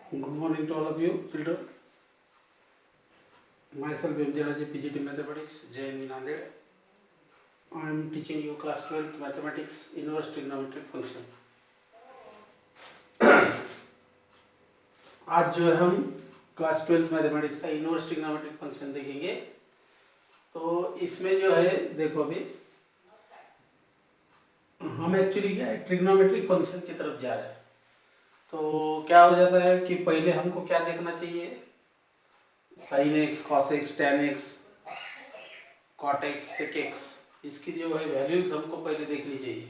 Good morning to all of you, children. Myself M. J. Raja, PGT Mathematics, JNV Nanded. I am teaching you class 12th Mathematics, Inverse Trigonometric Function. आज जो है हम class 12th mathematics का inverse trigonometric function देखेंगे। तो इसमें जो है देखो अभी हम एक्चुअली क्या है ट्रिग्नोमेट्रिक फंक्शन की तरफ जा रहे हैं। तो क्या हो जाता है कि पहले हमको क्या देखना चाहिए, sine x, cos x, tan x, cot x, sec x, इसकी जो है वैल्यूज़ हमको पहले देखनी चाहिए।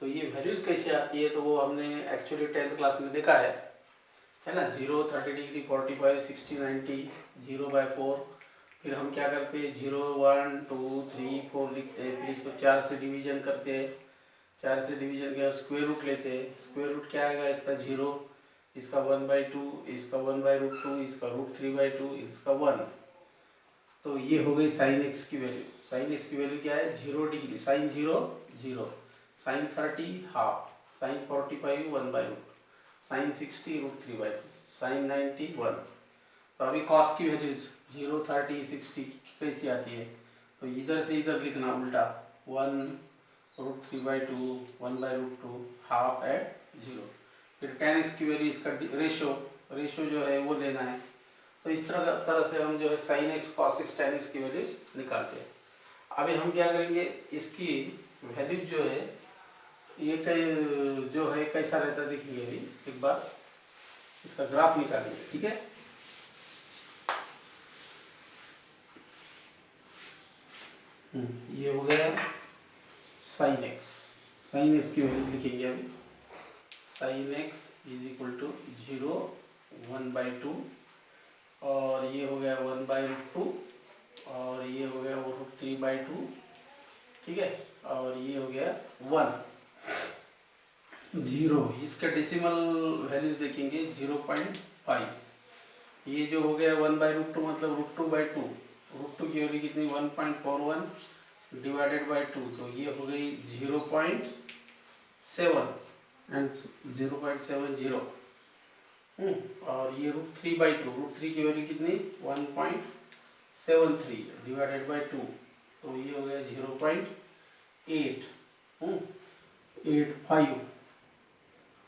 तो ये वैल्यूज़ कैसे आती है तो वो हमने एक्चुअली 10th क्लास में देखा है ना। 0, 30 डिग्री, 45, 60, 90, 0/4। फिर हम क्या करते हैं 0, 1, 2, 3, 4 लिखते हैं। फिर इसको 4 से डिवीजन करते हैं। 4 से डिवीजन के स्क्वायर रूट लेते हैं। स्क्वायर रूट क्या आएगा, इसका 0, इसका 1/2, इसका 1/√2, इसका √3/2, इसका 1। तो ये हो गई साइन एक्स की वैल्यू। साइन एक्स की वैल्यू क्या है 0 degree, sine 0 0, sine 30 half, sine 45 1/√, sine 60 √3/2, sine 90 1। तो अभी कॉस की वैल्यूज 0, 30, 60 कैसी आती है, तो इधर से इधर लिखना उल्टा, 1 √3/2, 1/√2, हाफ एट 0। फिर tan x की वैल्यू, इसका रेशो जो है वो लेना है। तो इस तरह से हम जो है sign x, cos x, tan x की वैल्यूज निकालते हैं। अभी हम क्या करेंगे, इसकी वैल्यूज जो है ये जो है कैसा रहता है देखिए। अभी एक बार इसका ग्राफ निकालेंगे, ठीक है। ये हो गया साइन एक्स। साइन एक्स की वैल्यू लिखेंगे अभी। Sine x is equal to 0, 1/2, और ये हो गया 1/√2, और ये हो गया √3/2, ठीक है। और ये हो गया 1, 0। इसका डेसिमल वैल्यूज देखेंगे 0.5। ये जो हो गया 1/√2 मतलब √2/2। √2 की वैल्यू कितनी 1.41 डिवाइडेड बाई 2, तो ये हो गई 0.7 एंड 0.70। और ये √3/2, √3 की वैल्यू कितनी 1.73 डिवाइडेड बाई 2, तो ये हो गया 0.8,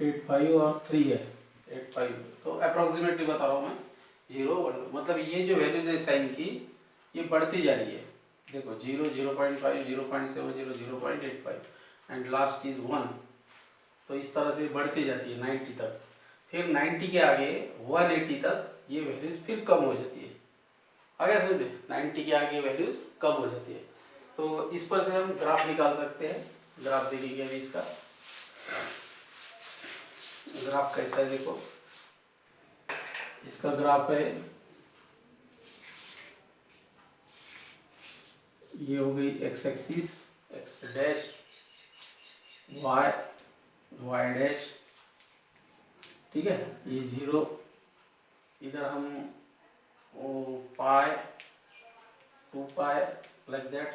85 और 3 है 85। तो अप्रोक्सीमेटली बता रहा हूँ मैं 0, 1, मतलब ये जो वैल्यूज है साइन की ये बढ़ती जा रही है। देखो 0, 0.5, 0.70, 0.85 एंड लास्ट इज 1। तो इस तरह से बढ़ती जाती है 90 तक। फिर 90 के आगे 180 तक ये वैल्यूज फिर कम हो जाती है। आगे समझ में 90 के आगे वैल्यूज कम हो जाती है। तो इस पर से हम ग्राफ निकाल सकते हैं। ग्राफ देखेंगे अभी इसका। ग्राफ कैसा है देखो, इसका ग्राफ है, ये हो गई x axis, x dash, y, y dash, ठीक है। ये 0, इधर हम पाई, 2π लाइक दैट,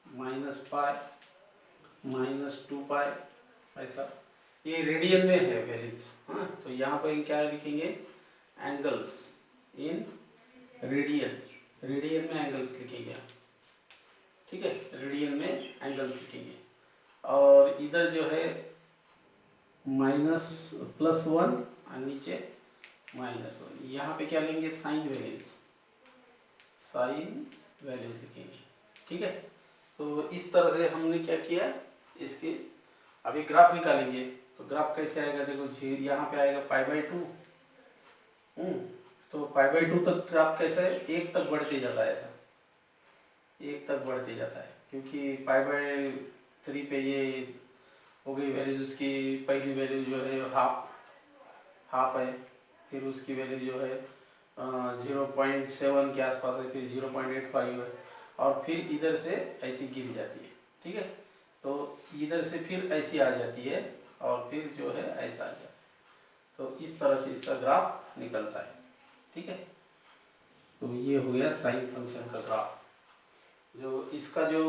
-π, -2π, ऐसा। ये रेडियन में है वैल्यूज, हाँ। तो यहाँ पर क्या लिखेंगे, एंगल्स इन रेडियन, रेडियन में एंगल्स लिखेंगे, ठीक है। रेडियन में एंगल्स लिखेंगे। और इधर जो है +1 और नीचे -1। यहाँ पे क्या लेंगे, साइन वैल्यूज, साइन वैल्यूज लिखेंगे, ठीक है। तो इस तरह से हमने क्या किया, इसके अभी ग्राफ निकालेंगे। तो ग्राफ कैसे आएगा देखो, यहाँ पे आएगा π/2। तो π/2 तक ग्राफ कैसा है, 1 तक बढ़ते जाता है, ऐसा 1 तक बढ़ते जाता है। क्योंकि π/3 पे ये हो गई वैल्यूज की, पहली वैल्यू जो है हाफ है। फिर उसकी वैल्यू जो है 0.7 के आसपास है, फिर 0.85 है, और फिर इधर से ऐसी गिर जाती है, ठीक है। तो इधर से फिर ऐसी आ जाती है, और फिर जो है ऐसा आ जाता है। तो इस तरह से इसका ग्राफ निकलता है, ठीक है। तो ये हो गया साइन फंक्शन का ग्राफ। जो इसका जो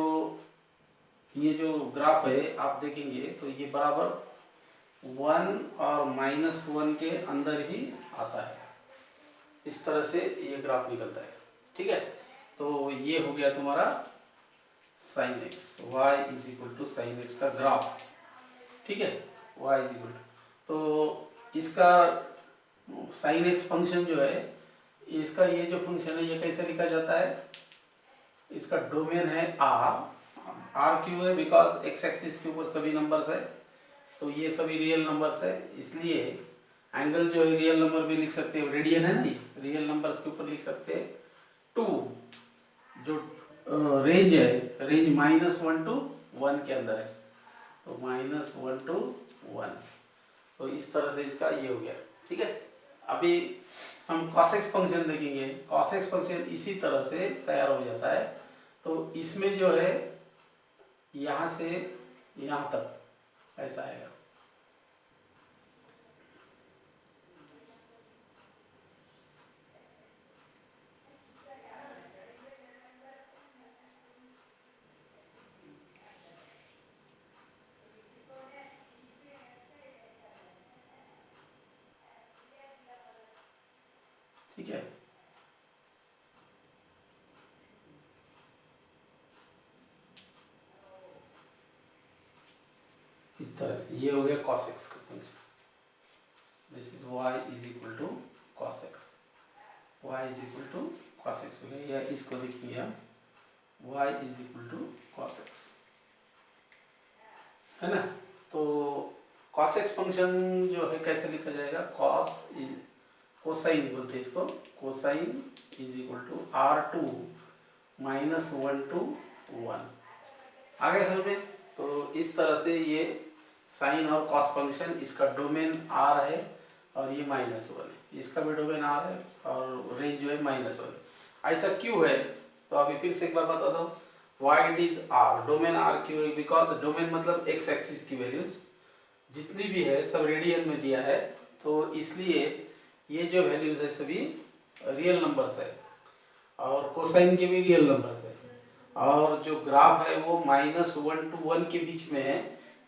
ये जो ग्राफ है आप देखेंगे तो ये बराबर 1 और -1 के अंदर ही आता है। इस तरह से ये ग्राफ निकलता है। ठीक है, तो ये हो गया तुम्हारा sine x, y is equal to sine x का ग्राफ। ठीक है, वाई इज इक्वल टू, तो इसका साइन एक्स फंक्शन जो है, इसका ये जो फंक्शन है ये कैसे लिखा जाता है, इसका डोमेन है आर क्यों है, बिकॉज एक्स एक्सिस के ऊपर सभी नंबर्स है, तो ये सभी रियल नंबर्स है, इसलिए एंगल जो है रियल नंबर भी लिख सकते हैं, रेडियन है ना, ये रियल नंबर्स के ऊपर लिख सकते हैं। 2 जो रेंज है, रेंज -1 to 1 के अंदर है, तो -1 to 1, तो इस तरह से इसका ये हो गया। ठीक है, अभी हम cos x फंक्शन देखेंगे। cos x फंक्शन इसी तरह से तैयार हो जाता है, तो इसमें जो है यहाँ से यहाँ तक ऐसा आएगा। ठीक है, इस तरह से ये हो गया cos x का function. This is y is equal to cos x, y is equal to cos x हो गया, या इसको देखेंगे हम y is equal to cos x, है ना। तो cos x फंक्शन जो है कैसे लिखा जाएगा, कोसाइन बोलते हैं इसको, cosine is equal to R2 -1 to 1। आगे समझ में, तो इस तरह से ये साइन और कॉस फंक्शन, इसका डोमेन R है और ये -1 है, इसका भी डोमेन R है और रेंज जो है -1। ऐसा क्यों है, तो अभी फिर से एक बार बता दो, why it is R, domain R क्यों है, बिकॉज डोमेन मतलब एक्स एक्सिस की वैल्यूज जितनी भी है सब रेडियन में दिया है, तो इसलिए ये जो वैल्यूज है सभी रियल नंबर्स है, और कोसाइन के भी रियल नंबर्स है, और जो ग्राफ है वो -1 to 1 के बीच में है,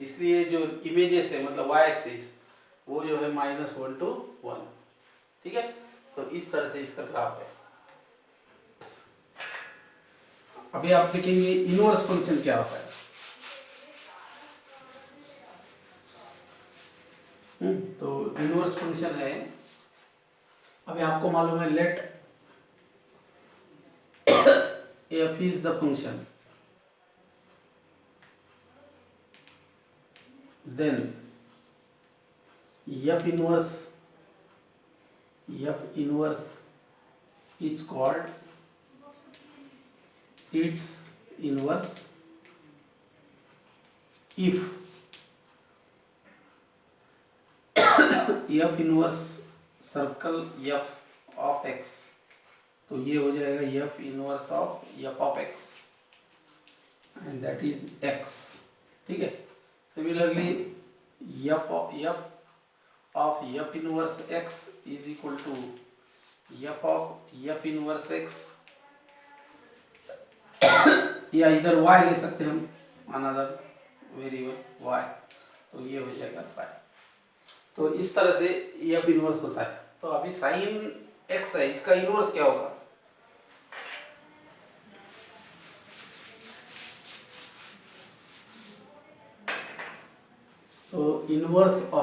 इसलिए जो इमेजेस है मतलब वाई एक्सिस वो जो है -1 to 1। ठीक है, तो इस तरह से इसका ग्राफ है। अभी आप देखेंगे इनवर्स फंक्शन क्या होता है। तो इनवर्स फंक्शन है, अभी आपको मालूम है, late f is the function, then f inverse is called its inverse if f inverse circle f of x, तो ये हो जाएगा f inverse of f of x and that is x। ठीक है, similarly f of f inverse x is equal to f of f inverse x, या इधर y ले सकते हैं हम, अनदर वेरिएबल y, तो ये हो जाएगा y। तो इस तरह से f इनवर्स होता है। तो अभी साइन x है, इसका इनवर्स क्या होगा, तो inverse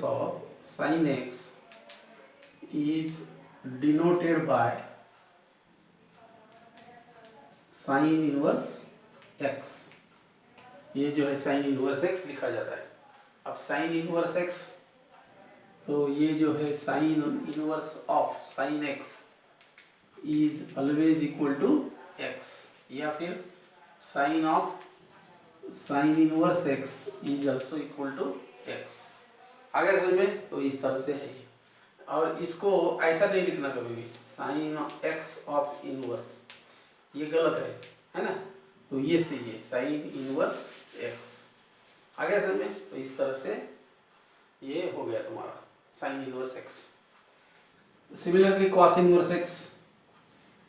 of sine x is denoted by sine inverse x, ये जो है साइन इनवर्स x लिखा जाता है। अब साइन इनवर्स x, तो ये जो है sine inverse of sine x is always equal to x, या फिर sine of sine inverse x is also equal to x। आगे समझ में, तो इस तरह से है ये, और इसको ऐसा नहीं लिखना कभी भी, साइन x ऑफ इनवर्स, ये गलत है ना, तो ये सही है, साइन इनवर्स x। आगे समझ में, तो इस तरह से ये हो गया तुम्हारा sign inverse x। Similarly cos inverse x,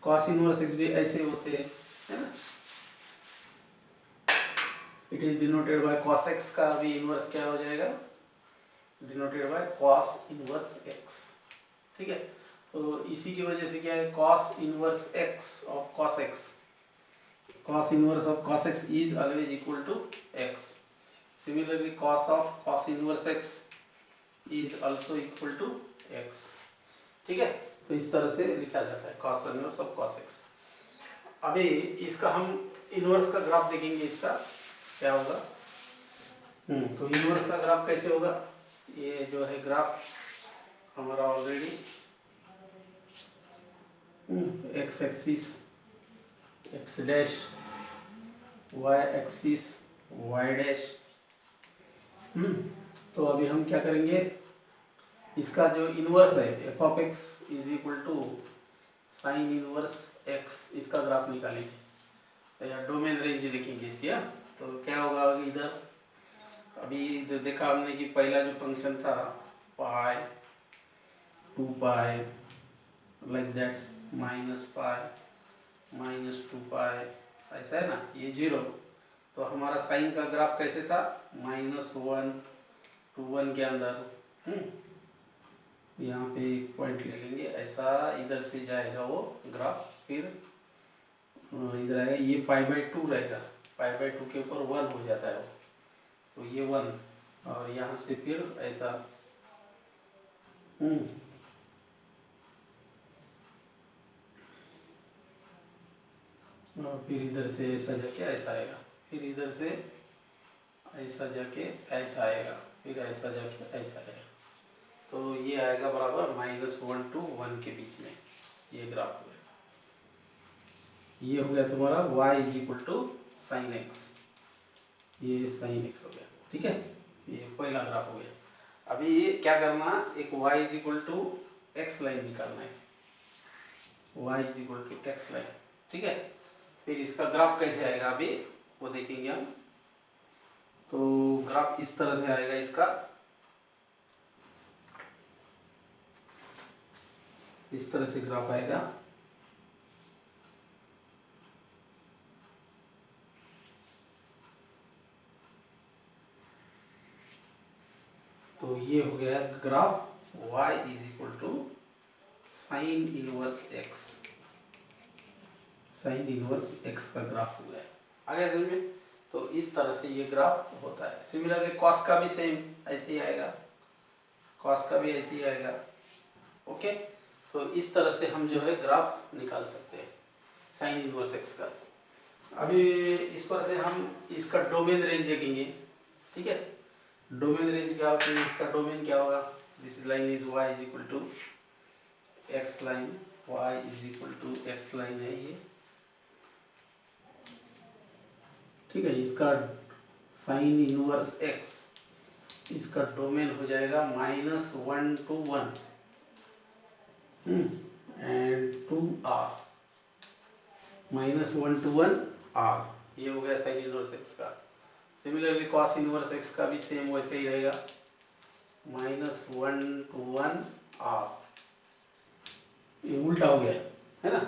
cos inverse x भी ऐसे होते हैं, है ना। It is denoted by cos x का भी इनवर्स क्या हो जाएगा, denoted by cos inverse x. ठीक है, तो इसी की वजह से क्या है, cos inverse x of cos x, cos inverse of cos x is always equal to x. Similarly, cos of cos inverse x is also equal to x. ठीक है, तो इस तरह से लिखा जाता है cos inverse of cos x। अभी इसका हम इनवर्स का ग्राफ देखेंगे, इसका क्या होगा। तो इनवर्स का ग्राफ कैसे होगा, ये जो है ग्राफ हमारा already x axis x dash, y axis y dash. तो अभी हम क्या करेंगे, इसका जो इनवर्स है f of x is equal to sine inverse x, इसका ग्राफ निकालेंगे, तो या डोमेन रेंज देखेंगे इसकी। तो क्या होगा इधर, अभी जो देखा हमने कि पहला जो फंक्शन था pi 2 pi like that, minus pi minus 2 pi, ऐसा है ना, ये 0। तो हमारा साइन का ग्राफ कैसे था, -1 to 1 के अंदर। यहाँ पे एक पॉइंट ले लेंगे, ऐसा इधर से जाएगा वो ग्राफ, फिर इधर आएगा, ये π/2 रहेगा, π/2 के ऊपर 1 हो जाता है वो, तो ये 1, और यहाँ से फिर ऐसा और फिर इधर से ऐसा जाके ऐसा आएगा, फिर इधर से ऐसा जाके ऐसा आएगा, फिर ऐसा जाके ऐसा आएगा। तो ये आएगा बराबर -1 to 1 के बीच में ये ग्राफ हो गया। ये हो गया तुम्हारा y is equal to sine x, ये साइन एक्स हो गया। ठीक है, ये पहला ग्राफ हो गया। अभी ये क्या करना, एक y is equal to x line निकालना है, y is equal to x line. ठीक है, फिर इसका ग्राफ कैसे आएगा अभी वो देखेंगे हम। तो ग्राफ इस तरह से आएगा इसका, इस तरह से ग्राफ आएगा। तो ये हो गया graph y is equal to sine inverse x, sine inverse x का ग्राफ हो गया। आ गया समझ में। तो इस तरह से ये ग्राफ होता है। सिमिलरली कॉस का भी सेम ऐसे ही आएगा, कॉस का भी ऐसे ही आएगा। ओके, तो इस तरह से हम जो है ग्राफ निकाल सकते हैं साइन इनवर्स एक्स का। अभी इस पर से हम इसका डोमेन रेंज देखेंगे। ठीक है, डोमेन रेंज क्या होती है, इसका डोमेन क्या होगा, this line is y is equal to x line, y is equal to x line है ये। ठीक है, इसका साइन इनवर्स एक्स, इसका डोमेन हो जाएगा -1 to 1 and 2r, -1 to 1 r, ये हो गया साइन इनवर्स एक्स का। सिमिलरली कॉस इनवर्स एक्स का भी सेम वैसे ही रहेगा, -1 to 1 r, ये उल्टा हो गया है ना।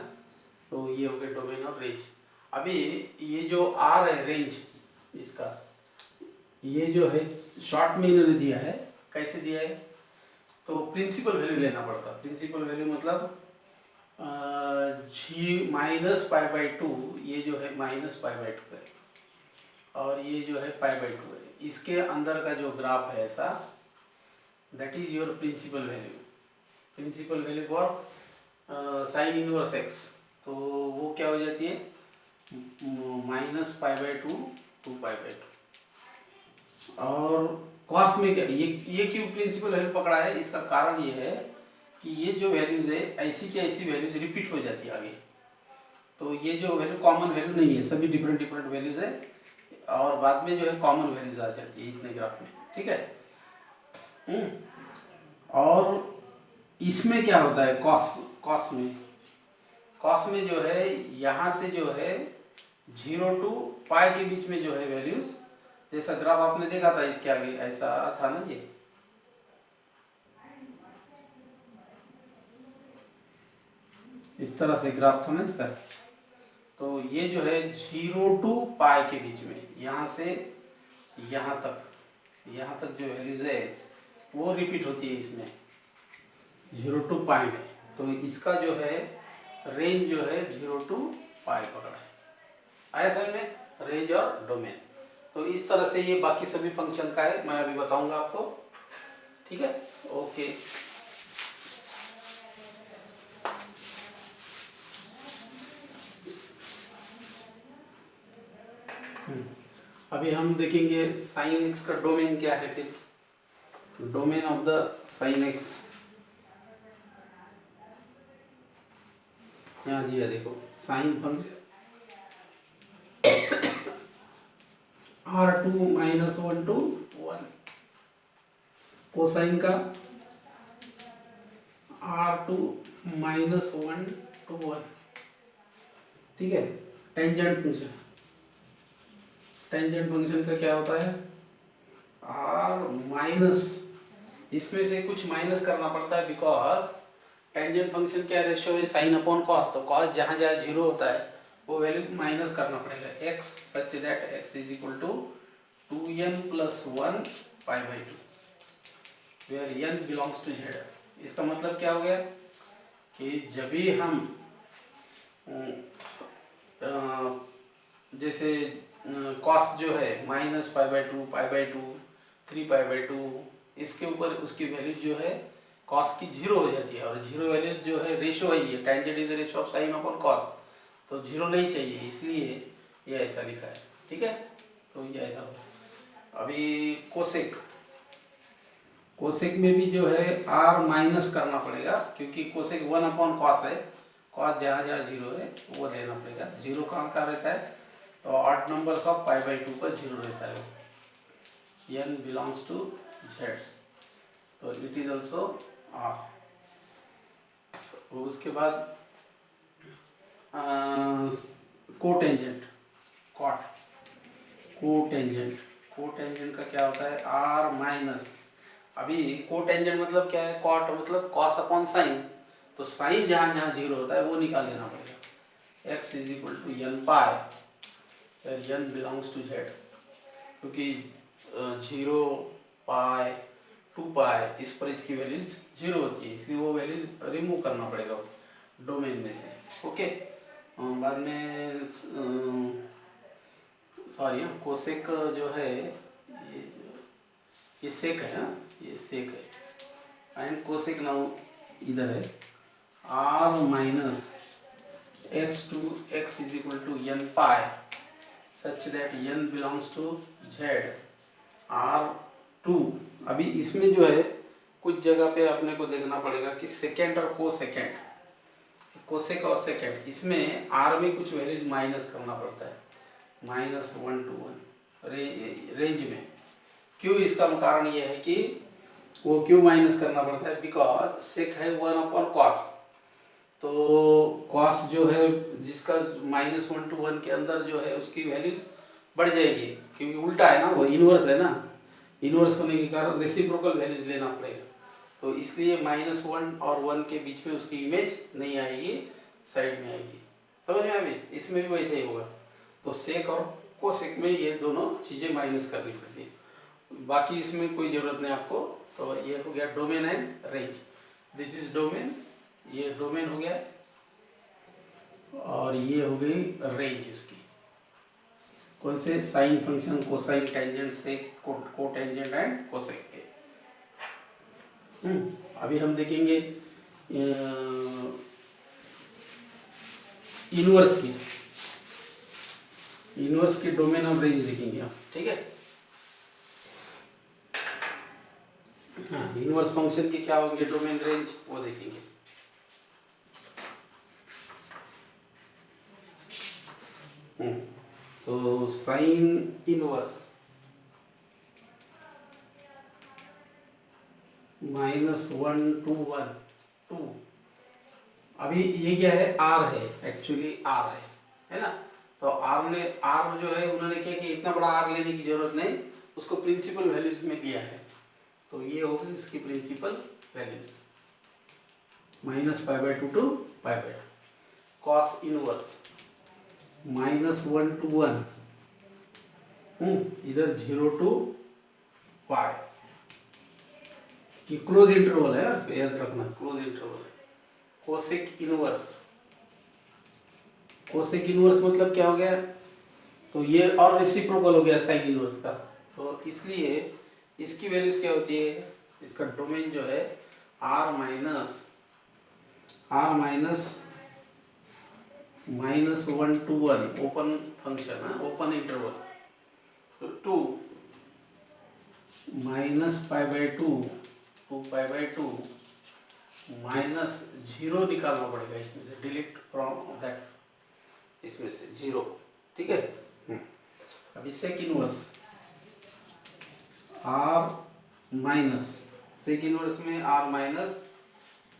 तो ये हो गया डोमेन और रेंज। अभी ये जो r है रेंज इसका, ये जो है शॉर्ट में इन्होंने दिया है, कैसे दिया है, तो प्रिंसिपल वैल्यू लेना पड़ता। प्रिंसिपल वैल्यू मतलब -π/2, ये जो है -π/2 है और ये जो है π/2 है, इसके अंदर का जो ग्राफ है ऐसा, that is your principal value. Principal value for sine inverse x, तो वो क्या हो जाती है, -π/2 to π/2। और कॉस में क्या, ये क्यों प्रिंसिपल वैल्यू पकड़ा है, इसका कारण ये है कि ये जो वैल्यूज है ऐसी की ऐसी वैल्यूज रिपीट हो जाती है आगे। तो ये जो वैल्यू कॉमन वैल्यू नहीं है, सभी डिफरेंट डिफरेंट वैल्यूज है और बाद में जो है कॉमन वैल्यूज आ जाती है इतने ग्राफ में। ठीक है, और इसमें क्या होता है, कॉस में जो है यहाँ से जो है 0 to π के बीच में जो है वैल्यूज, जैसा ग्राफ आपने देखा था इसके आगे ऐसा था ना, ये इस तरह से ग्राफ था ना इसका। तो ये जो है 0 to π के बीच में, यहाँ से यहाँ तक जो वैल्यूज है वो रिपीट होती है इसमें, 0 to पाई में। तो इसका जो है रेंज जो है 0 to पाई पकड़ा है, आया समझ में, रेंज और डोमेन। तो इस तरह से ये बाकी सभी फंक्शन का है, मैं अभी बताऊंगा आपको, ठीक है। ओके, अभी हम देखेंगे साइन एक्स का डोमेन क्या है। फिर domain of the sine x यहाँ दिया, देखो sine function R2 -1 to 1, cosine का R2 -1 to 1, ठीक है। टेंजेंट फंक्शन का क्या होता है, R माइनस, इसमें से कुछ माइनस करना पड़ता है, बिकॉज टेंजेंट फंक्शन क्या रेशियो है, साइन अपॉन कॉस। तो कॉस जहाँ जहाँ जीरो होता है वो वैल्यू माइनस करना पड़ेगा, x such that x is equal to 2n + 1 π/2 where n belongs to z। इसका मतलब क्या हो गया कि जब भी हम जैसे कॉस जो है -π/2 π/2 3π/2, इसके ऊपर उसकी वैल्यू जो है कॉस की 0 हो जाती है, और 0 वैल्यू जो है रेशियो है, tangent is the ratio of sine upon cos, तो 0 नहीं चाहिए, इसलिए ये ऐसा लिखा है, ठीक है। तो ये ऐसा हो। अभी कोसेक में भी जो है r माइनस करना पड़ेगा, क्योंकि कोसेक 1/cos है, कॉस जहाँ जहाँ 0 है वो लेना पड़ेगा। 0 कहाँ रहता है, तो ऑड नंबर्स ऑफ π/2 पर 0 रहता है, n बिलोंग्स टू z, तो इट इज ऑल्सो r। उसके बाद कोटेंजेंट का क्या होता है, r माइनस। अभी कोटेंजेंट मतलब क्या है, कॉट मतलब कॉस अपॉन साइन, तो साइन जहाँ जहाँ 0 होता है वो निकाल देना पड़ेगा। x is equal to n pi, n belongs to z, क्योंकि 0 पाई 2 पाई इस पर इसकी वैल्यूज 0 होती है, इसलिए वो वैल्यूज रिमूव करना पड़ेगा डोमेन में से, ओके। बाद में सॉरी, कोसेक जो है ये सेक है, ये सेक है, एंड कोसेक नाउ इधर है r minus x is equal to n pi such that n belongs to z r2। अभी इसमें जो है कुछ जगह पे अपने को देखना पड़ेगा कि सेकेंड और कोसेकेंड, कोसेक और सेकेंड, इसमें r में कुछ वैल्यूज माइनस करना पड़ता है, -1 to 1 रेंज में। क्यों, इसका कारण ये है कि वो क्यों माइनस करना पड़ता है, बिकॉज सेक है 1/cos, तो cos जो है जिसका -1 to 1 के अंदर जो है उसकी वैल्यूज बढ़ जाएगी, क्योंकि उल्टा है ना, वो इनवर्स है ना, इनवर्स होने के कारण रेसिप्रोकल वैल्यूज लेना पड़ेगा, तो इसलिए -1 और 1 के बीच में उसकी इमेज नहीं आएगी, साइड में आएगी, समझ में आएगी। इसमें भी वैसे ही होगा, तो सेक और कोसेक में ये दोनों चीज़ें माइनस करनी पड़ती है, बाकी इसमें कोई ज़रूरत नहीं आपको। तो ये हो गया domain and range, this is domain, ये डोमेन हो गया, और ये हो गई रेंज उसकी, कौन से, sine function, cosine, tangent, sec, cotangent and cosec के। अभी हम देखेंगे इनवर्स की डोमेन ऑफ रेंज देखेंगे आप, ठीक है। हाँ, इनवर्स फंक्शन की क्या होंगे डोमेन रेंज, वो देखेंगे। तो साइन इनवर्स -1 to 1 2, अभी ये क्या है, r है, एक्चुअली r है ना। तो r जो है उन्होंने क्या कि इतना बड़ा r लेने की जरूरत नहीं, उसको प्रिंसिपल वैल्यूज में लिया है, तो ये होगी इसकी principal values, -π/2 to π/2, cos inverse -1 to 1 इधर 0 to पाई, ये क्लोज इंटरवल है, याद रखना क्लोज इंटरवल है। कोसेक इनवर्स, कोसेक इनवर्स मतलब क्या हो गया, तो ये और रेसिप्रोकल हो गया साइन इनवर्स का, तो इसलिए इसकी वैल्यूज क्या होती है, इसका डोमेन जो है r minus -1 to 1 open function है, ओपन इंटरवल, तो 2 -π/2 2π/2 -0 निकालना पड़ेगा इसमें से, डिलीट फ्रॉम दैट, इसमें से 0, ठीक है। अभी sec inverse r minus, sec inverse में r माइनस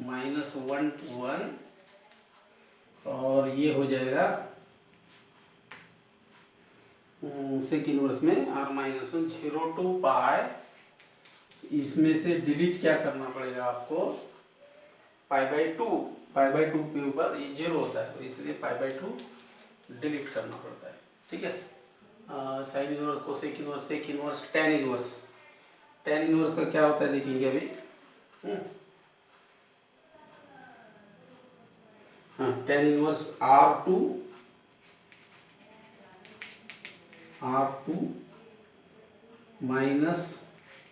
-1 to 1, और ये हो जाएगा सेक इनवर्स में r -1 0 to पाई, इसमें से डिलीट क्या करना पड़ेगा आपको, π/2 के ऊपर ये 0 होता है, तो इसलिए π/2 डिलीट करना पड़ता है, ठीक है। Sine inverse, cosec inverse, sec inverse, tan inverse. Tan inverse का क्या होता है देखेंगे अभी। हाँ, tan inverse R2 minus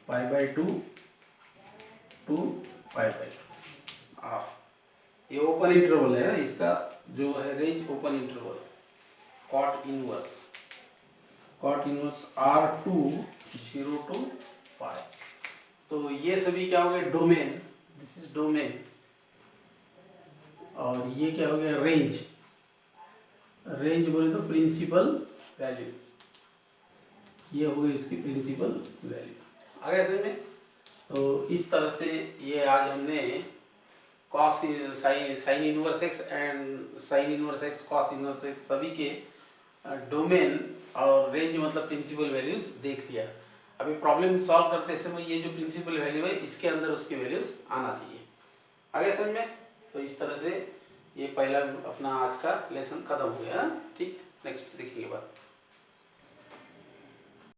π/2 to π/2 R, ये ओपन इंटरवल है, इसका जो है range open interval. Cot inverse R2 0 to pi, तो ये सभी क्या हो गए डोमेन, दिस इज डोमेन, और ये क्या हो गया रेंज, रेंज बोले तो प्रिंसिपल वैल्यू, ये हो गई इसकी प्रिंसिपल वैल्यू। आ गया समझ में। तो इस तरह से ये आज हमने cos sine inverse x and sign inverse x, cos inverse x, सभी के डोमेन और रेंज मतलब प्रिंसिपल वैल्यूज देख लिया। अभी प्रॉब्लम सॉल्व करते समय ये जो प्रिंसिपल वैल्यू है इसके अंदर उसकी वैल्यूज आना चाहिए। आ गया समझ में। तो इस तरह से ये पहला अपना आज का लेसन खत्म हो गया। ठीक, नेक्स्ट देखेंगे बात।